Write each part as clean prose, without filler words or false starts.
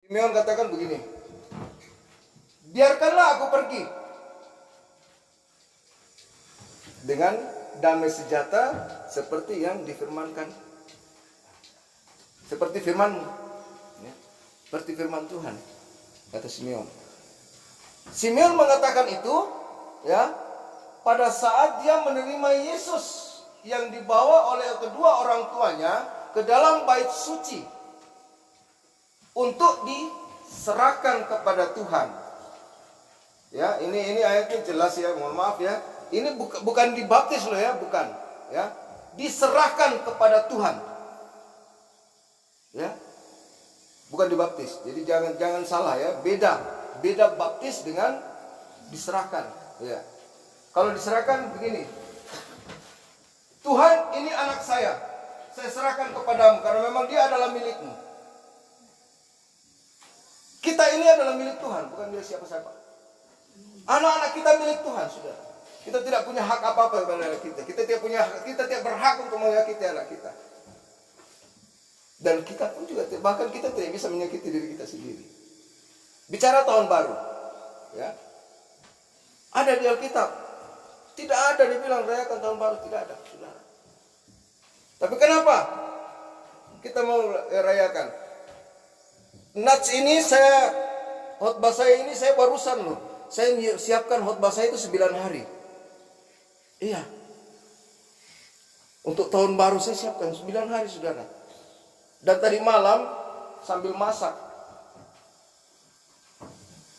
Simeon katakan begini, biarkanlah aku pergi dengan damai sejahtera seperti yang difirmankan, seperti firman-Mu, ya, seperti firman Tuhan, kata Simeon. Simeon mengatakan itu, ya, pada saat dia menerima Yesus yang dibawa oleh kedua orang tuanya ke dalam bait suci untuk diserahkan kepada Tuhan. Ya, ini ayatnya jelas ya, mohon maaf ya. Ini bukan dibaptis loh ya, bukan, ya. Diserahkan kepada Tuhan. Ya. Bukan dibaptis. Jadi jangan salah ya, beda baptis dengan diserahkan, ya. Kalau diserahkan begini, Tuhan, ini anak saya serahkan kepadamu karena memang dia adalah milikmu. Kita ini adalah milik Tuhan, bukan milik siapa-siapa. Anak-anak kita milik Tuhan, sudah. Kita tidak punya hak apa-apa kepada anak kita. Kita tidak berhak untuk menyakiti anak kita. Dan kita pun juga, bahkan kita tidak bisa menyakiti diri kita sendiri. Bicara tahun baru, ya. Ada di Alkitab. Tidak ada dibilang rayakan tahun baru, tidak ada, saudara. Tapi kenapa kita mau rayakan? Nats ini khotbah saya ini saya barusan loh. Saya siapkan khotbah saya itu 9 hari. Iya. Untuk tahun baru saya siapkan 9 hari, saudara. Dan tadi malam sambil masak,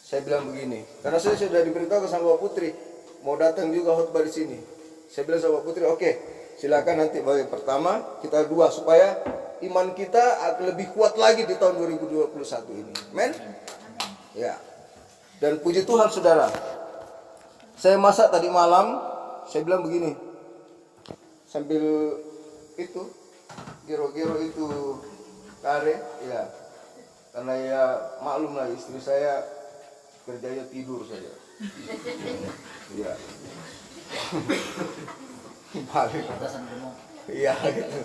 saya bilang begini, karena saya sudah diberitahu sama Bapak Putri mau datang juga khotbah di sini. Saya bilang sama Bapak Putri, oke, silakan nanti bagi pertama kita dua supaya iman kita akan lebih kuat lagi di tahun 2021 ini. Amen. Ya. Dan puji Tuhan, saudara. Saya masak tadi malam, saya bilang begini. Sambil itu gero-gero itu kare, ya. Karena ya maklum lah, istri saya kerjanya tidur saja. Iya. Balik. Iya gitu.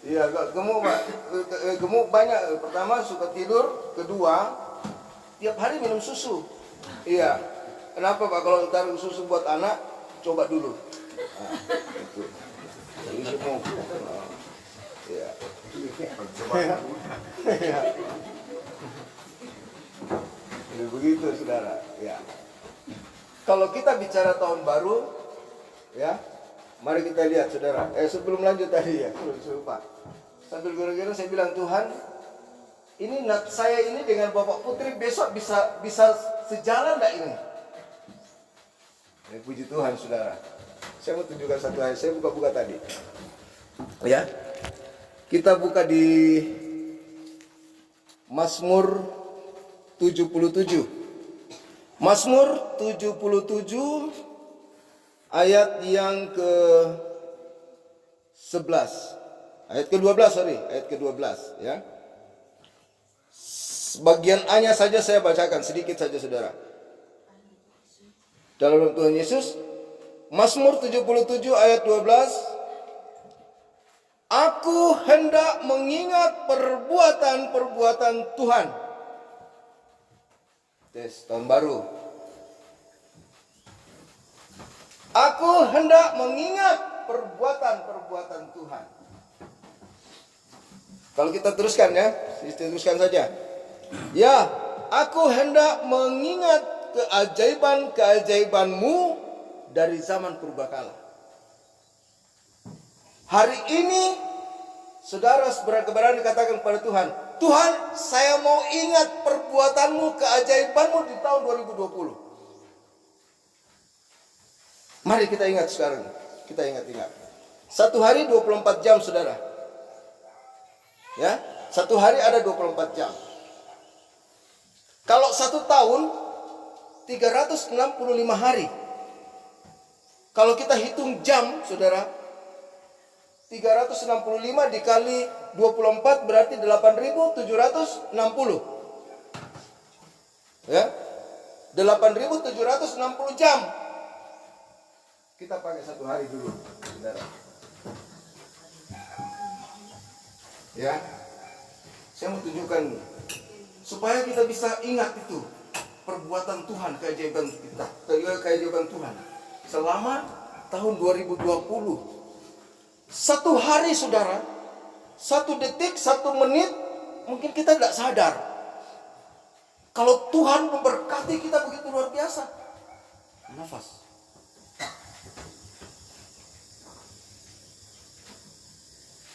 Iya, gemuk Pak. Gemuk banyak. Pertama suka tidur, kedua tiap hari minum susu. Iya. Kenapa Pak? Kalau taruh susu buat anak, coba dulu. Nah, itu. Jadi gemuk. Iya. Iya. Jadi begitu, saudara. Ya. Kalau kita bicara tahun baru, ya, mari kita lihat, saudara. Sebelum lanjut tadi ya, lupa. Sambil gara-gara saya bilang, Tuhan, ini saya ini dengan Bapak Putri besok bisa sejalan enggak ini? Puji Tuhan, saudara. Saya mau tunjukkan satu ayat. Saya buka-buka tadi. Ya. Kita buka di Mazmur 77. Mazmur 77 ayat yang ke-11. Ayat ke-12, ayat ke-12 ya. Bagian A-nya saja saya bacakan sedikit saja, saudara. Dalam nama Tuhan Yesus, Mazmur 77 ayat 12. Aku hendak mengingat perbuatan-perbuatan Tuhan. Tes tahun baru. Aku hendak mengingat perbuatan-perbuatan Tuhan. Kalau kita teruskan ya, teruskan saja. Ya, aku hendak mengingat keajaiban-keajaiban-Mu dari zaman purbakala. Hari ini, saudara berani katakan kepada Tuhan, Tuhan, saya mau ingat perbuatan-Mu, keajaiban-Mu di tahun 2020. Mari kita ingat sekarang. Kita ingat-ingat. Satu hari 24 jam, saudara. Ya, satu hari ada 24 jam. Kalau satu tahun 365 hari. Kalau kita hitung jam, saudara, 365 dikali 24 berarti 8.760. Ya. 8.760 jam. Kita pakai satu hari dulu, saudara. Ya. Saya mau tunjukkan supaya kita bisa ingat itu perbuatan Tuhan, keajaiban kita, keajaiban Tuhan selama tahun 2020. Satu hari saudara, 1 detik, 1 menit, mungkin kita tidak sadar kalau Tuhan memberkati kita begitu luar biasa. Nafas.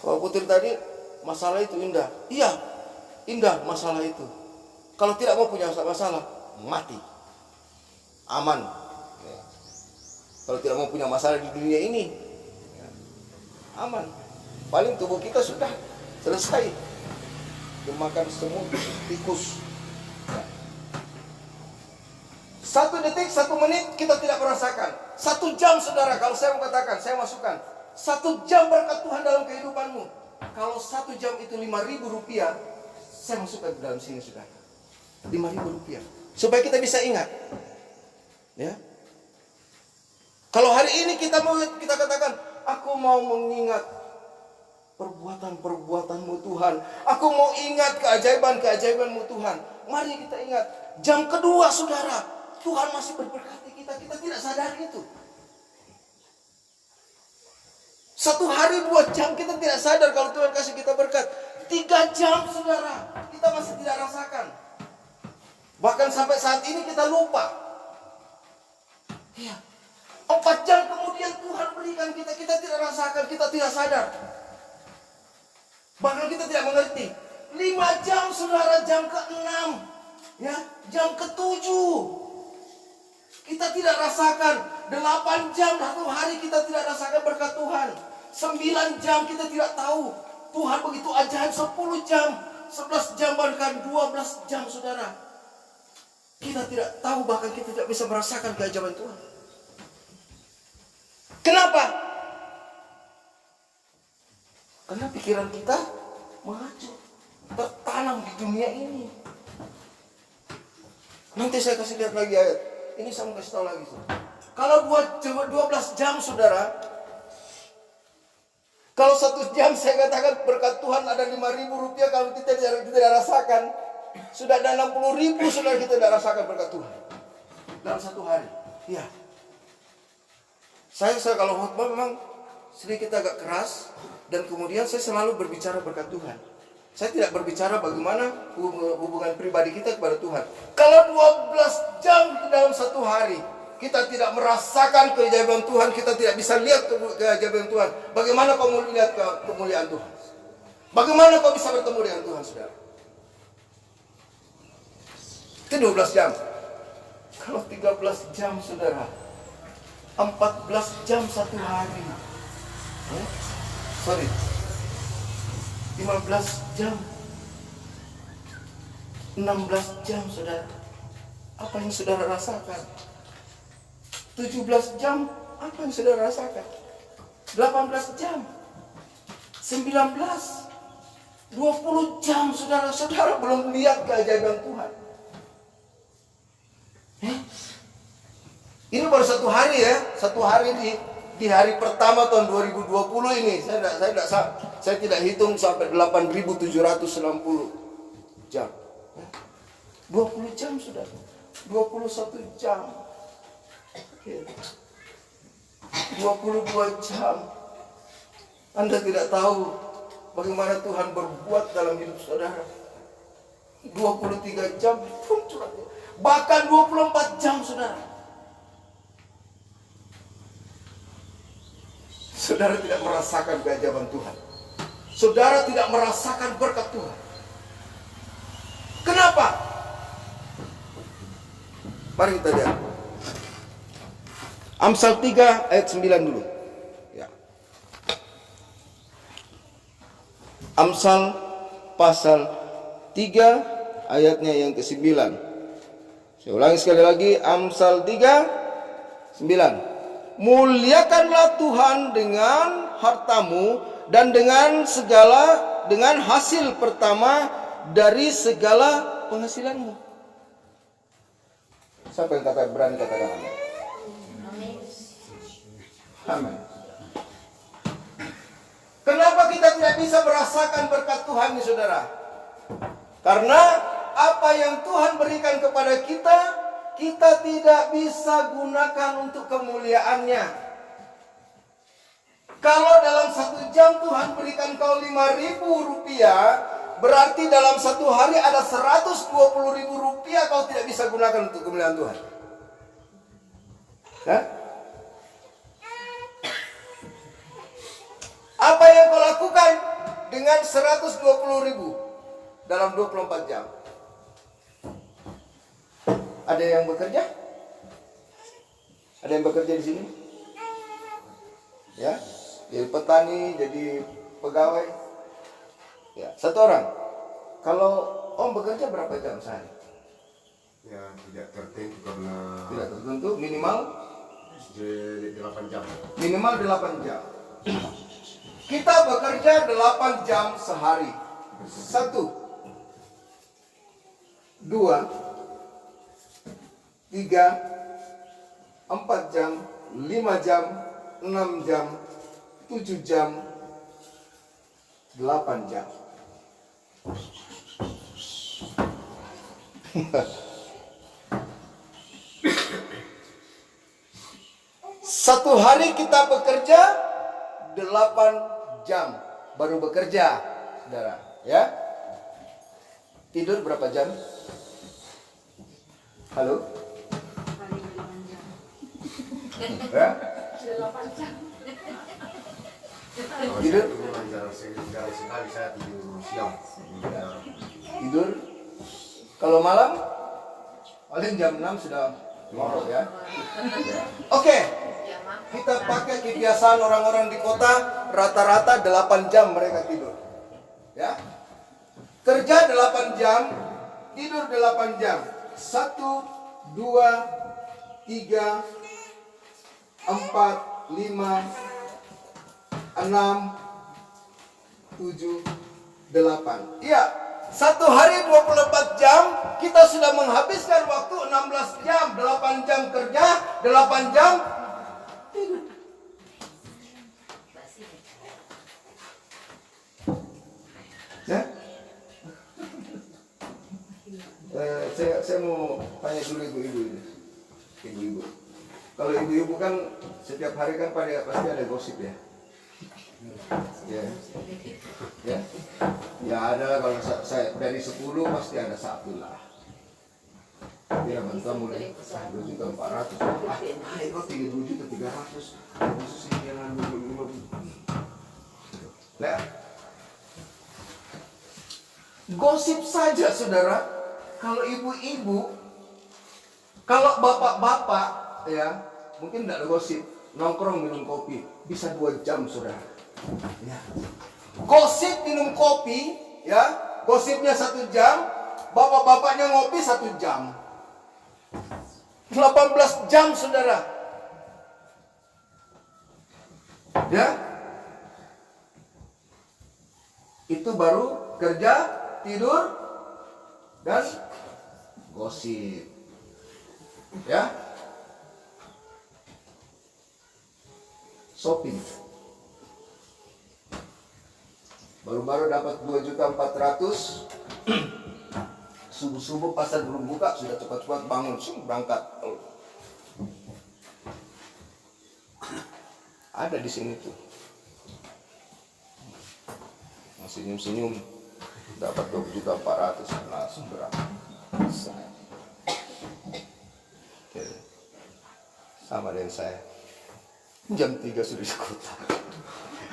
Kalau Putri tadi, masalah itu indah. Iya, indah masalah itu. Kalau tidak mau punya masalah, mati. Aman. Kalau tidak mau punya masalah di dunia ini, aman. Paling tubuh kita sudah selesai dimakan semut, tikus. 1 detik, 1 menit kita tidak merasakan. 1 jam saudara, kalau saya mau katakan, saya masukkan 1 jam berkat Tuhan dalam kehidupanmu. Kalau 1 jam itu 5.000 rupiah, saya masukkan ke dalam sini saudara. 5.000 rupiah. Supaya kita bisa ingat. Ya. Kalau hari ini kita katakan, aku mau mengingat perbuatan-perbuatanmu Tuhan. Aku mau ingat keajaiban-keajaibanmu Tuhan. Mari kita ingat. Jam kedua saudara, Tuhan masih berberkati kita. Kita tidak sadar itu. 1 hari 2 jam kita tidak sadar kalau Tuhan kasih kita berkat. 3 jam saudara, kita masih tidak rasakan. Bahkan sampai saat ini kita lupa. Ya. 4 jam kemudian Tuhan berikan kita tidak rasakan, kita tidak sadar. Bahkan kita tidak mengerti. 5 jam saudara, jam ke-6, ya, jam ke-7, kita tidak rasakan. 8 jam 1 hari kita tidak rasakan berkat Tuhan. 9 jam kita tidak tahu. Tuhan begitu ajaib. 10 jam, 11 jam, bahkan 12 jam saudara. Kita tidak tahu, bahkan kita tidak bisa merasakan keajaiban Tuhan. Kenapa? Karena pikiran kita mengacu, tertanam di dunia ini. Nanti saya kasih lihat lagi ayat. Ini saya mau kasih tahu lagi. Kalau 12 jam saudara, kalau 1 jam saya katakan berkat Tuhan ada 5.000 rupiah, kalau kita tidak rasakan, sudah ada 60.000 saudara, kita tidak rasakan berkat Tuhan dalam 1 hari. Ya. Saya kalau khotbah memang sedikit agak keras, dan kemudian saya selalu berbicara berkat Tuhan. Saya tidak berbicara bagaimana hubungan pribadi kita kepada Tuhan. Kalau 12 jam dalam 1 hari kita tidak merasakan keajaiban Tuhan, kita tidak bisa lihat keajaiban Tuhan, bagaimana kau mau lihat kemuliaan Tuhan? Bagaimana kau bisa bertemu dengan Tuhan, saudara? Itu 12 jam. Kalau 13 jam, saudara, 14 jam 1 hari. 15 jam, 16 jam, saudara. Apa yang saudara rasakan? 17 jam, apa yang saudara rasakan? 18 jam, 19, 20 jam, saudara belum lihat keajaiban Tuhan. Ini baru 1 hari ya, 1 hari di hari pertama tahun 2020 ini. Saya tidak hitung sampai 8.760 jam. 20 jam sudah, 21 jam, 22 jam. Anda tidak tahu bagaimana Tuhan berbuat dalam hidup saudara. 23 jam, bahkan 24 jam, saudara. Saudara tidak merasakan keajaiban Tuhan. Saudara tidak merasakan berkat Tuhan. Kenapa? Mari kita lihat Amsal 3 ayat 9 dulu ya. Amsal pasal 3 ayatnya yang ke-9. Saya ulangi sekali lagi, Amsal 3 9. Muliakanlah Tuhan dengan hartamu dan dengan hasil pertama dari segala penghasilanmu. Siapa yang berani katakan amin? Amin. Kenapa kita tidak bisa merasakan berkat Tuhan nih, saudara? Karena apa yang Tuhan berikan kepada kita, kita tidak bisa gunakan untuk kemuliaannya. Kalau dalam 1 jam Tuhan berikan kau 5.000 rupiah, berarti dalam 1 hari ada 120.000 rupiah kau tidak bisa gunakan untuk kemuliaan Tuhan. Ya? Apa yang kau lakukan dengan 120.000 dalam 24 jam? Ada yang bekerja? Ada yang bekerja di sini? Ya, jadi petani, jadi pegawai. Ya, 1 orang. Kalau Om bekerja berapa jam sehari? Ya, tidak tertentu karena Tidak tertentu, minimal 8 jam. Minimal 8 jam. Kita bekerja 8 jam sehari. 1, 2, 3, 4 jam, 5 jam, 6 jam, 7 jam, 8 jam. Satu hari kita bekerja 8 jam baru bekerja, saudara. Ya, tidur berapa jam? Halo? Ya? 8 jam. Tidur? Jarang sekali saya tidur siang. Tidur? Kalau malam? Paling jam 6 sudah ngorok ya. Oke. Kita pakai kebiasaan orang-orang di kota, rata-rata 8 jam mereka tidur. Ya. Kerja 8 jam, tidur 8 jam. 1, 2, 3, 4, 5, 6, 7, 8. Iya, 1 hari 24 jam, kita sudah menghabiskan waktu 16 jam. 8 jam kerja, 8 jam tidur. Ya? Saya mau tanya dulu ibu-ibu ini. Ibu-ibu. Kalau ibu-ibu kan setiap hari kan pasti ada gosip ya. Ya. Ya. Ya ada lah, kalau saya dari 10 pasti ada 1 lah. Ya, bantuan mulai 2.400.000. Kok 3.300.000. Khusus ini yang 25.000. Nah, gosip saja saudara. Kalau ibu-ibu, kalau bapak-bapak ya, mungkin tidak ada gosip. Nongkrong minum kopi bisa 2 jam saudara. Ya. Gosip minum kopi ya, gosipnya 1 jam, bapak-bapaknya ngopi 1 jam. 18 jam saudara. Ya. Itu baru kerja, tidur, dan gosip. Ya. Shopping. Baru-baru dapat 2.400.000. Subuh-subuh pasar belum buka, sudah cepat-cepat bangun, berangkat. Ada di sini tuh. Masih senyum-senyum. Dapat 2.400.000 langsung berangkat. Oke. Sama dengan saya. Jam 3 sudah di kota.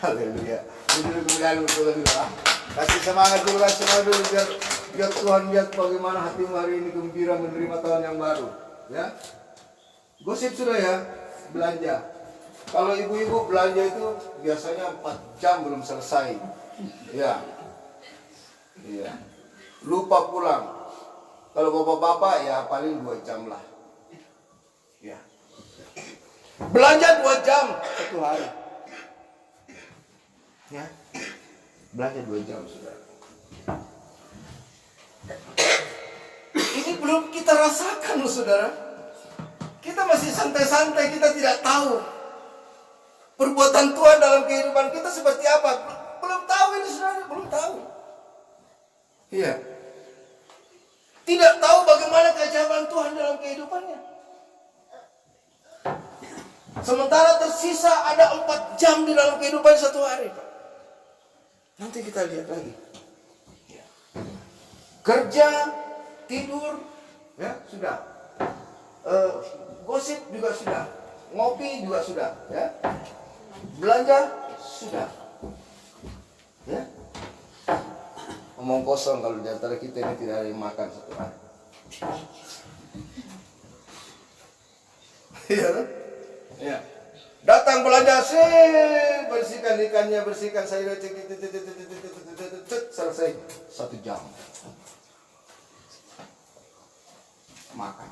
Haleluya. Kasih semangat dulu, kasih semangat dulu biar Tuhan lihat bagaimana hatimu hari ini gembira menerima tahun yang baru. Ya. Gosip sudah ya, belanja. Kalau ibu-ibu belanja itu biasanya 4 jam belum selesai. Ya. Iya. Lupa pulang. Kalau bapak-bapak ya paling 2 jam lah. Ya. Belanja 2 jam 1 hari. Ya. Belanja 2 jam sudah. Ini belum kita rasakan loh saudara. Kita masih santai-santai, kita tidak tahu perbuatan Tuhan dalam kehidupan kita seperti apa. Belum tahu ini saudara, belum tahu. Iya. Tidak tahu bagaimana keajaiban Tuhan dalam kehidupannya. Sementara tersisa ada 4 jam di dalam kehidupan satu hari, Pak. Nanti kita lihat lagi. Ya. Kerja, tidur, ya sudah. Gosip juga sudah. Ngopi juga sudah, ya. Belanja sudah. Ya. Omong kosong kalau di antara kita ini tidak ada yang makan satu hari. Iya kan? Ya. Datang belanja, bersihkan ikannya, bersihkan sayurnya, selesai 1 jam. Makan.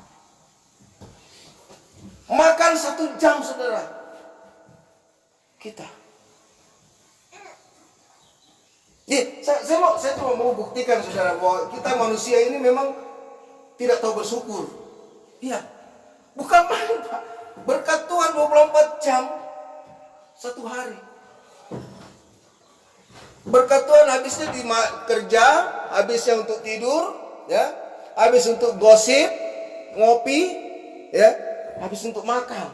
Makan 1 jam, saudara. Kita. Saya cuma mau buktikan, saudara, bahwa kita manusia ini memang tidak tahu bersyukur. Iya. Bukan main, Pak. Berkat Tuhan 24 jam 1 hari. Berkat Tuhan habisnya di kerja, habisnya untuk tidur, ya, habis untuk gosip, ngopi, ya, habis untuk makan.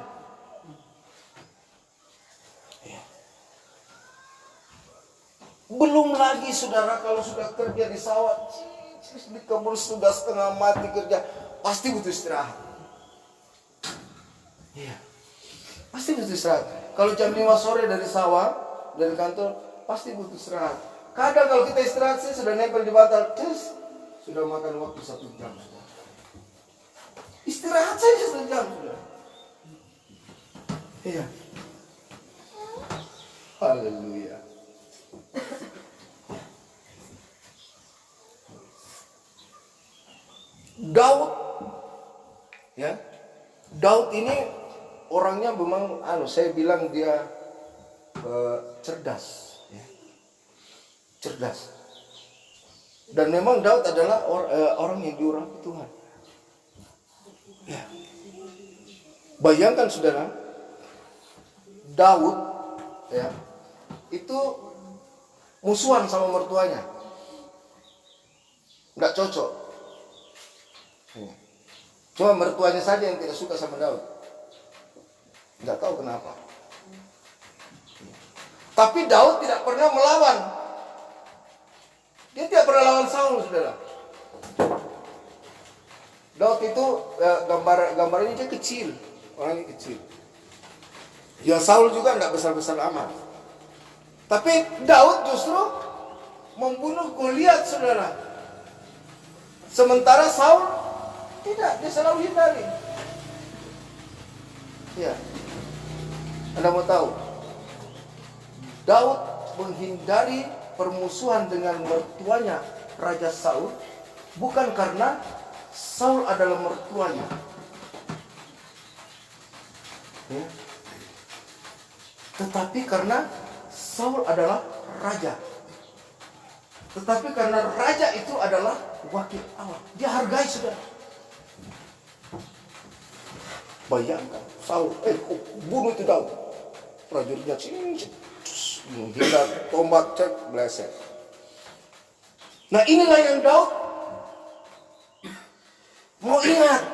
Ya. Belum lagi, saudara, kalau sudah kerja di sawah, di kebun sudah setengah mati kerja, pasti butuh istirahat. Iya. Pasti butuh istirahat. Kalau jam 5 sore dari sawah, dari kantor, pasti butuh istirahat. Kadang kalau kita istirahat sih sudah nempel di bantal, terus sudah makan waktu 1 jam. Istirahat saja 1 jam sudah. Iya. Haleluya. Daud, ya, Daud ini orangnya memang, saya bilang dia cerdas, ya. Cerdas. Dan memang Daud adalah orang yang diurapi Tuhan. Ya. Bayangkan, saudara, Daud, ya, itu musuhan sama mertuanya, nggak cocok. Cuma mertuanya saja yang tidak suka sama Daud. Nggak tahu kenapa. Tapi Daud tidak pernah melawan. Dia tidak pernah lawan Saul, saudara. Daud itu gambarnya dia kecil, orangnya kecil. Ya Saul juga tidak besar-besar amat. Tapi Daud justru membunuh Goliat, saudara. Sementara Saul tidak, dia selalu hindari. Ya. Anda mau tahu? Daud menghindari permusuhan dengan mertuanya Raja Saul bukan karena Saul adalah mertuanya. Ya. Tetapi karena Saul adalah raja. Tetapi karena raja itu adalah wakil Allah. Dia hargai, saudara. Bayangkan, Saul, bunuh itu Daud. Prajuritnya menghindar, tombak, cek, bleset. Nah, inilah yang Daud mau ingat.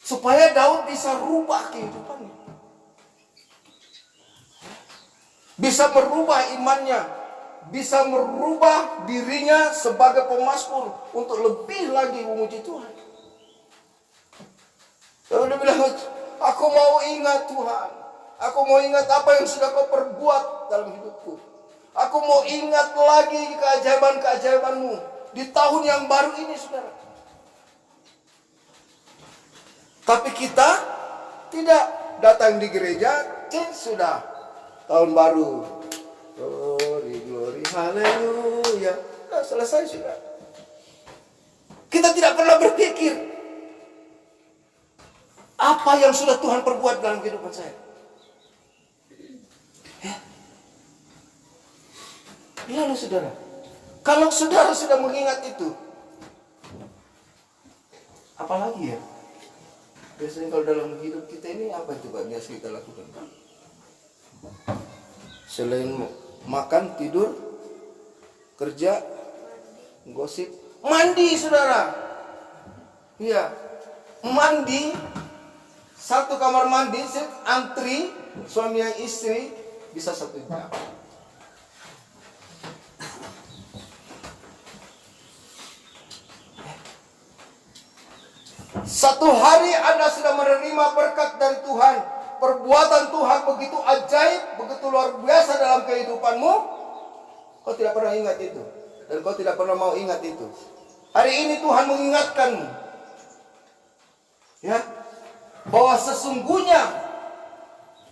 Supaya Daud bisa rubah kehidupannya. Bisa merubah imannya. Bisa merubah dirinya sebagai pemazmur untuk lebih lagi memuji Tuhan. Lalu dia bilang, aku mau ingat Tuhan. Aku mau ingat apa yang sudah kau perbuat dalam hidupku. Aku mau ingat lagi keajaiban-keajaibanmu di tahun yang baru ini, saudara. Tapi kita tidak datang di gereja, sudah tahun baru. Glory, glory, haleluya. Nah, selesai sudah. Kita tidak pernah berpikir apa yang sudah Tuhan perbuat dalam kehidupan saya. Ya. Lalu saudara, kalau saudara sudah mengingat itu, apalagi ya? Biasanya kalau dalam hidup kita ini apa coba biasa kita lakukan? Selain makan, tidur, kerja, gosip, Mandi saudara. Iya. Mandi. Satu kamar mandi, antri suami yang istri bisa 1 jam. Satu hari Anda sudah menerima berkat dari Tuhan. Perbuatan Tuhan begitu ajaib, begitu luar biasa dalam kehidupanmu. Kau tidak pernah ingat itu. Dan kau tidak pernah mau ingat itu. Hari ini Tuhan mengingatkanmu. Ya, bahwa sesungguhnya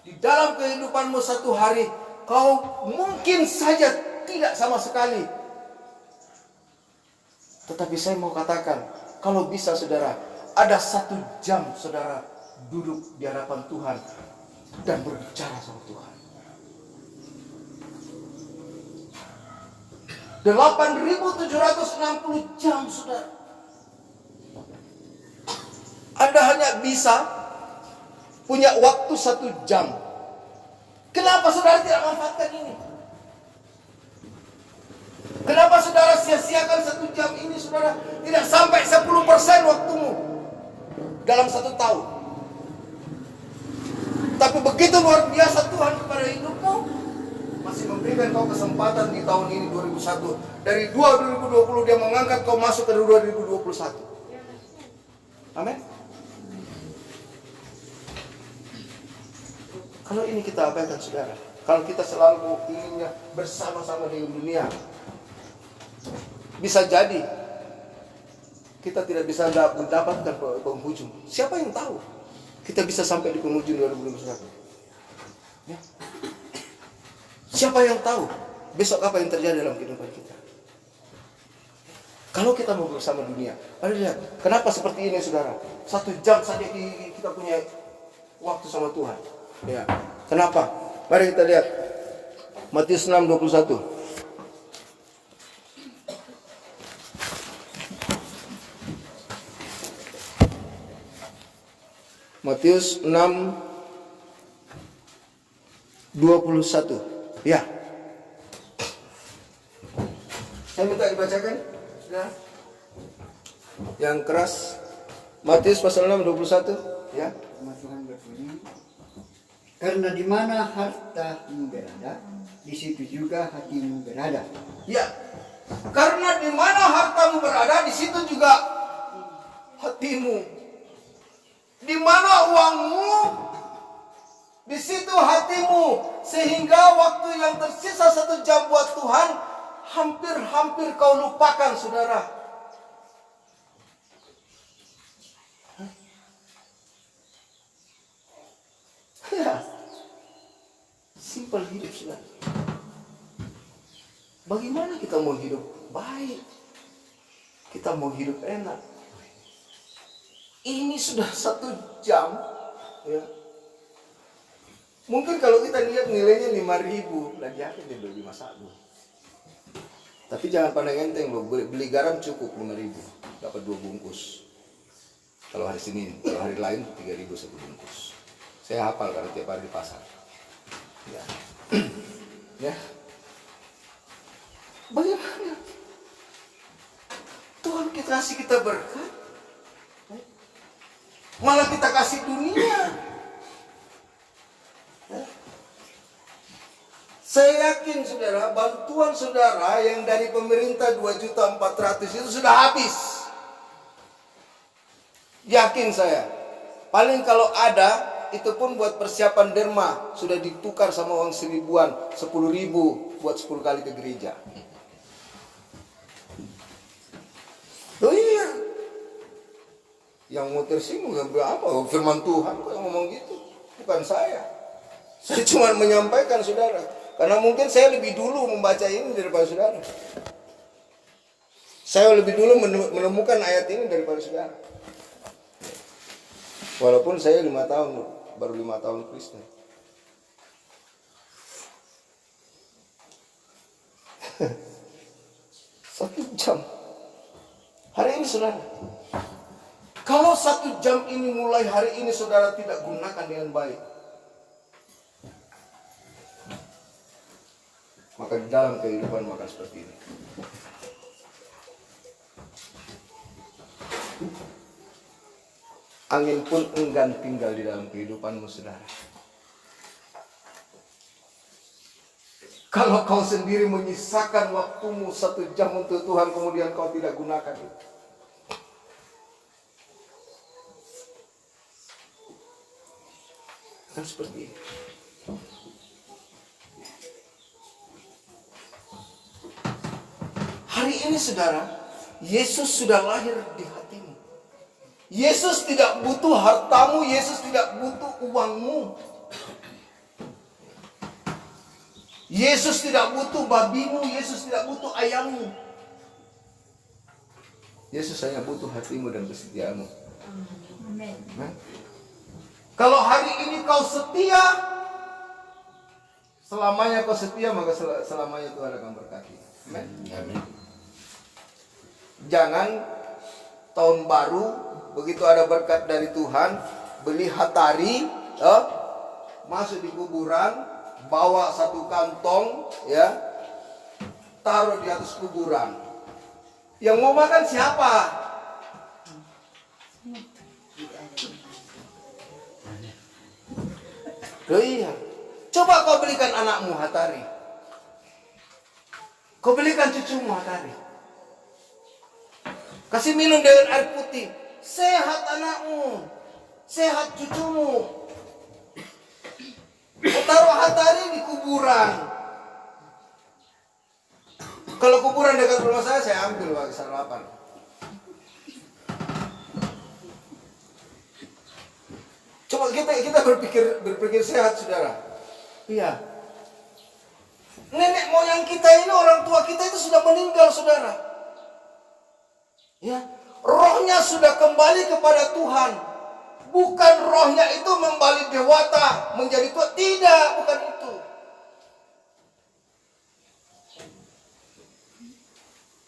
di dalam kehidupanmu satu hari kau mungkin saja tidak sama sekali. Tetapi saya mau katakan, kalau bisa saudara, ada 1 jam saudara duduk di hadapan Tuhan dan berbicara sama Tuhan. 8.760 jam saudara. Anda hanya bisa punya waktu 1 jam. Kenapa saudara tidak manfaatkan ini? Kenapa saudara sia-siakan 1 jam ini saudara? Tidak sampai 10% waktumu dalam 1 tahun. Tapi begitu luar biasa Tuhan kepada hidupmu, masih memberikan kau kesempatan di tahun ini 2001. Dari 2020 dia mengangkat kau masuk ke 2021. Amin. Kalau ini kita abaikan saudara, kalau kita selalu inginnya bersama-sama dengan dunia, bisa jadi kita tidak bisa mendapatkan penghujung. Siapa yang tahu kita bisa sampai di penghujung 2021? Ya. Siapa yang tahu besok apa yang terjadi dalam kehidupan kita? Kalau kita mau bersama dunia, ada lihat kenapa seperti ini saudara? 1 jam saja kita punya waktu sama Tuhan. Ya, kenapa? Mari kita lihat Matius 6:21. Matius 6:21. Ya. Saya minta dibacakan, sudah. Yang keras. Matius pasal 6:21, ya. Tuhan berbunyi, karena di mana hartamu berada, di situ juga hatimu berada. Ya. Karena di mana hartamu berada, di situ juga hatimu. Di mana uangmu, di situ hatimu. Sehingga waktu yang tersisa 1 jam buat Tuhan, hampir-hampir kau lupakan saudara. Ya, simpel hidup saudara. Bagaimana kita mau hidup baik? Kita mau hidup enak. Ini sudah 1 jam, ya. Mungkin kalau kita lihat nilainya 5.000, lagi apa dia beli masaku. Tapi jangan pandang enteng loh, beli garam cukup 5.000, dapat 2 bungkus. Kalau hari Senin, kalau hari lain 3.000 1 bungkus. Saya hafal karena tiap hari di pasar. Ya. Ya. Bagaimana? Tuhan kita kasih kita berkat, malah kita kasih dunia. Saya yakin saudara, bantuan saudara yang dari pemerintah 2.400.000 itu sudah habis. Yakin saya. Paling kalau ada, itu pun buat persiapan derma. Sudah ditukar sama uang 1.000-an, 10.000 buat 10 kali ke gereja. Oh iya. Yang mau tersinggung apa? Firman Tuhan kok yang ngomong gitu. Bukan saya. Saya cuma menyampaikan saudara. Karena mungkin saya lebih dulu membaca ini daripada saudara. Saya lebih dulu menemukan ayat ini daripada saudara. Walaupun saya 5 tahun, baru 5 tahun Kristen. Satu jam. Hari ini saudara. Kalau 1 jam ini mulai hari ini saudara tidak gunakan dengan baik, maka di dalam kehidupan maka seperti ini. Angin pun enggan tinggal di dalam kehidupanmu, saudara. Kalau kau sendiri menyisakan waktumu 1 jam untuk Tuhan, kemudian kau tidak gunakan itu. Kan seperti ini. Hari ini, saudara, Yesus sudah lahir di hatimu. Yesus tidak butuh hartamu, Yesus tidak butuh uangmu. Yesus tidak butuh babimu, Yesus tidak butuh ayammu. Yesus hanya butuh hatimu dan kesetiaanmu. Amin. Nah, kalau hari ini kau setia, selamanya kau setia, maka selamanya Tuhan akan berkati. Amin. Amin. Jangan tahun baru begitu ada berkat dari Tuhan, beli hatari, masuk di kuburan, bawa 1 kantong, ya, taruh di atas kuburan. Yang mau makan siapa? Oh iya. Coba kau belikan anakmu hatari. Kau belikan cucumu hatari. Kasih minum dengan air putih. Sehat anakmu, sehat cucumu. Kau taruh hatari di kuburan. Kalau kuburan dekat rumah saya ambil bagi sarapan. Coba kita berpikir sehat, saudara. Iya. Nenek moyang kita ini, orang tua kita itu sudah meninggal, saudara. Ya, rohnya sudah kembali kepada Tuhan. Bukan rohnya itu membalik dewata, menjadi tua. Tidak, bukan itu.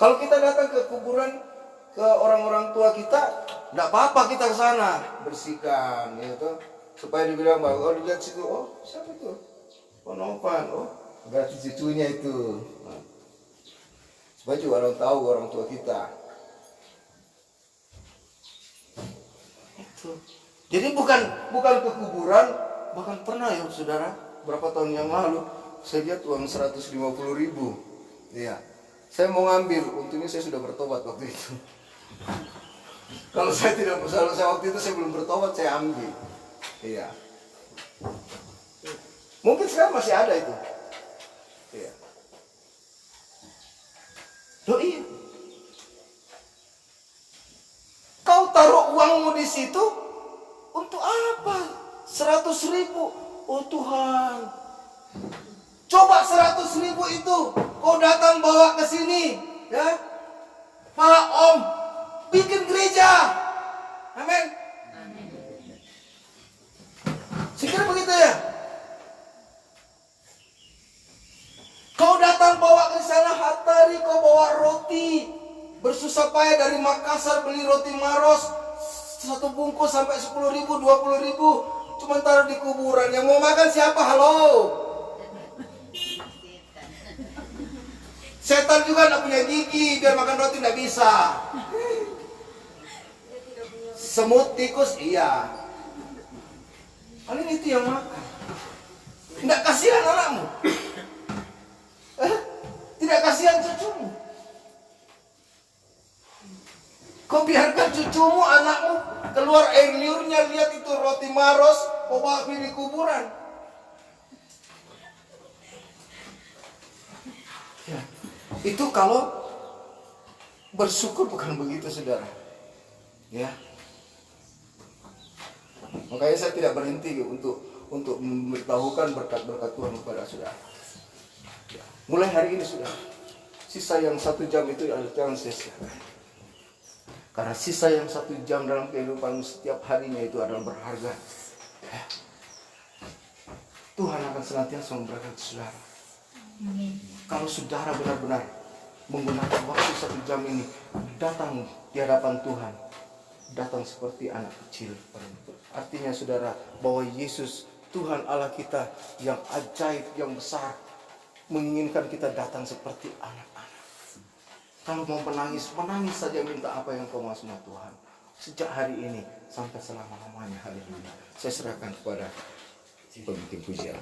Kalau kita datang ke kuburan, ke orang-orang tua kita, tidak apa-apa kita ke sana, bersihkan, gitu. Supaya dibilang bahwa, oh dilihat situ, oh siapa itu? Oh Novan, oh berarti cucunya itu. Nah, supaya juga orang tahu orang tua kita. Jadi bukan ke kuburan. Bahkan pernah ya saudara, berapa tahun yang lalu saya lihat uang 150.000. Iya, saya mau ngambil, untungnya saya sudah bertobat waktu itu. Kalau saya waktu itu saya belum bertobat, saya ambil. Iya, mungkin sekarang masih ada itu. Iya. Loh iya, kau taruh uangmu di situ untuk apa? 100.000. Oh Tuhan, coba 100.000 itu kau datang bawa ke sini, ya Pak Om, bikin gereja. Amin. Sekiranya begitu ya. Kau datang bawa ke sana hatari, kau bawa roti, bersusah payah dari Makassar beli roti Maros 1 bungkus sampai 10.000, 20.000, cuma taruh di kuburan. Yang mau makan siapa? Halo. Setan juga tidak punya gigi, biar makan roti tidak bisa. Semut, tikus, iya. Paling itu yang makan. Tidak kasihan anakmu? Tidak kasihan cucumu? Kau biarkan cucumu, anakmu keluar air liurnya, lihat itu roti Maros, kau bawa di kuburan. Ya, itu kalau bersyukur bukan begitu, saudara. Ya. Makanya saya tidak berhenti untuk memberitahukan berkat-berkat Tuhan kepada saudara. Ya. Mulai hari ini, saudara, sisa yang 1 jam itu jangan sia-siakan. Karena sisa yang 1 jam dalam kehidupan setiap harinya itu adalah berharga. Ya. Tuhan akan senantiasa memberkati saudara. Kalau saudara benar-benar menggunakan waktu 1 jam ini, datang di hadapan Tuhan, datang seperti anak kecil. Artinya saudara, bahwa Yesus, Tuhan Allah kita yang ajaib, yang besar, menginginkan kita datang seperti anak-anak. Kalau mau menangis, menangis saja, minta apa yang kau mau sama Tuhan. sejak hari ini sampai selama-lamanya. Haleluya. Saya serahkan kepada pemimpin pujian.